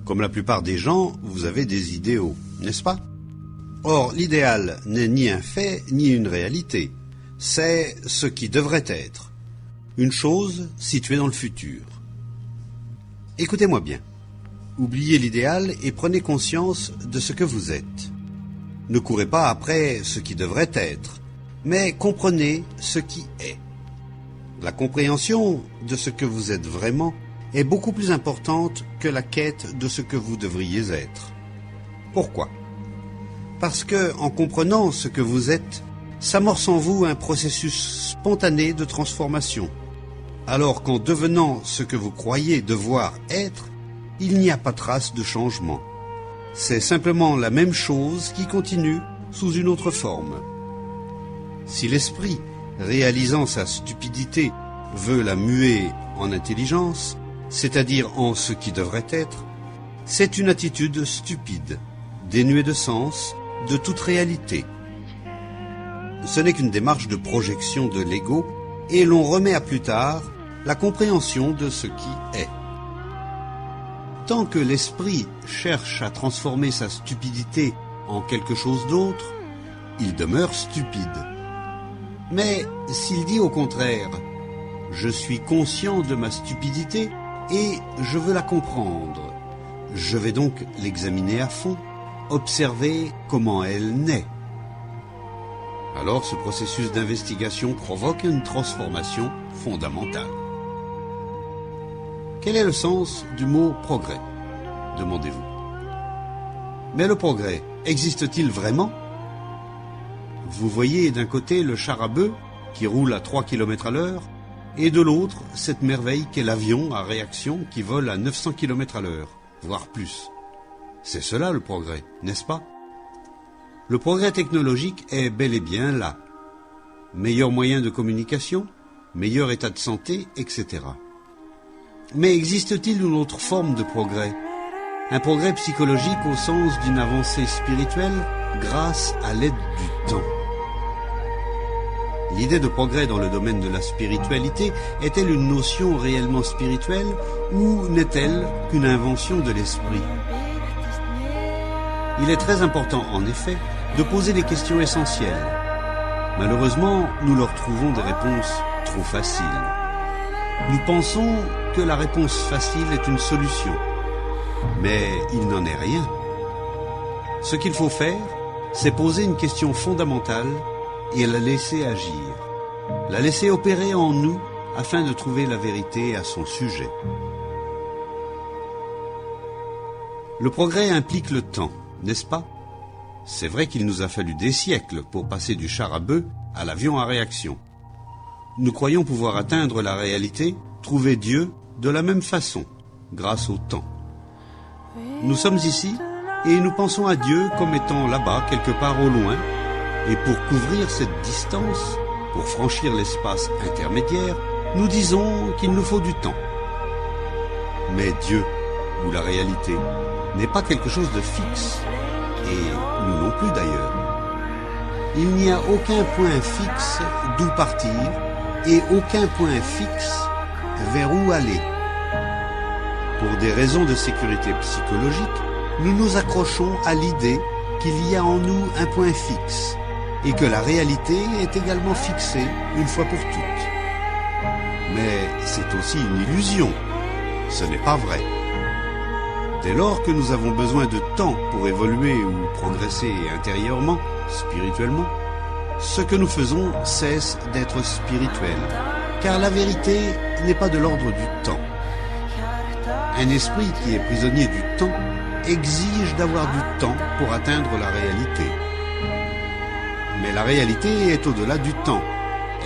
Comme la plupart des gens, vous avez des idéaux, n'est-ce pas? Or, l'idéal n'est ni un fait, ni une réalité. C'est ce qui devrait être. Une chose située dans le futur. Écoutez-moi bien. Oubliez l'idéal et prenez conscience de ce que vous êtes. Ne courez pas après ce qui devrait être, mais comprenez ce qui est. La compréhension de ce que vous êtes vraiment est beaucoup plus importante que la quête de ce que vous devriez être. Pourquoi? Parce que, en comprenant ce que vous êtes, s'amorce en vous un processus spontané de transformation. Alors qu'en devenant ce que vous croyez devoir être, il n'y a pas trace de changement. C'est simplement la même chose qui continue sous une autre forme. Si l'esprit, réalisant sa stupidité, veut la muer en intelligence, c'est-à-dire en ce qui devrait être, c'est une attitude stupide, dénuée de sens, de toute réalité. Ce n'est qu'une démarche de projection de l'ego, et l'on remet à plus tard la compréhension de ce qui est. Tant que l'esprit cherche à transformer sa stupidité en quelque chose d'autre, il demeure stupide. Mais s'il dit au contraire « Je suis conscient de ma stupidité et je veux la comprendre. Je vais donc l'examiner à fond, observer comment elle naît. » Alors ce processus d'investigation provoque une transformation fondamentale. Quel est le sens du mot « progrès » demandez-vous. Mais le progrès, existe-t-il vraiment? Vous voyez d'un côté le char à bœuf qui roule à 3 km à l'heure, et de l'autre, cette merveille qu'est l'avion à réaction qui vole à 900 km à l'heure, voire plus. C'est cela le progrès, n'est-ce pas? Le progrès technologique est bel et bien là. Meilleur moyen de communication, meilleur état de santé, etc. Mais existe-t-il une autre forme de progrès? Un progrès psychologique au sens d'une avancée spirituelle grâce à l'aide du temps. L'idée de progrès dans le domaine de la spiritualité est-elle une notion réellement spirituelle ou n'est-elle qu'une invention de l'esprit? Il est très important, en effet, de poser des questions essentielles. Malheureusement, nous leur trouvons des réponses trop faciles. Nous pensons que la réponse facile est une solution, mais il n'en est rien. Ce qu'il faut faire, c'est poser une question fondamentale et la laisser agir, la laisser opérer en nous afin de trouver la vérité à son sujet. Le progrès implique le temps, n'est-ce pas? C'est vrai qu'il nous a fallu des siècles pour passer du char à bœuf à l'avion à réaction. Nous croyons pouvoir atteindre la réalité, trouver Dieu de la même façon, grâce au temps. Nous sommes ici et nous pensons à Dieu comme étant là-bas, quelque part au loin, et pour couvrir cette distance, pour franchir l'espace intermédiaire, nous disons qu'il nous faut du temps. Mais Dieu, ou la réalité, n'est pas quelque chose de fixe, et nous non plus d'ailleurs. Il n'y a aucun point fixe d'où partir, et aucun point fixe vers où aller. Pour des raisons de sécurité psychologique, nous nous accrochons à l'idée qu'il y a en nous un point fixe, et que la réalité est également fixée une fois pour toutes. Mais c'est aussi une illusion, ce n'est pas vrai. Dès lors que nous avons besoin de temps pour évoluer ou progresser intérieurement, spirituellement, ce que nous faisons cesse d'être spirituel, car la vérité n'est pas de l'ordre du temps. Un esprit qui est prisonnier du temps exige d'avoir du temps pour atteindre la réalité. Mais la réalité est au-delà du temps,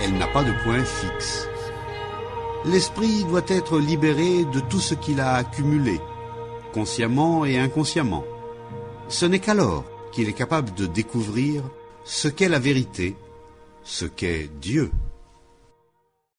elle n'a pas de point fixe. L'esprit doit être libéré de tout ce qu'il a accumulé, consciemment et inconsciemment. Ce n'est qu'alors qu'il est capable de découvrir ce qu'est la vérité, ce qu'est Dieu.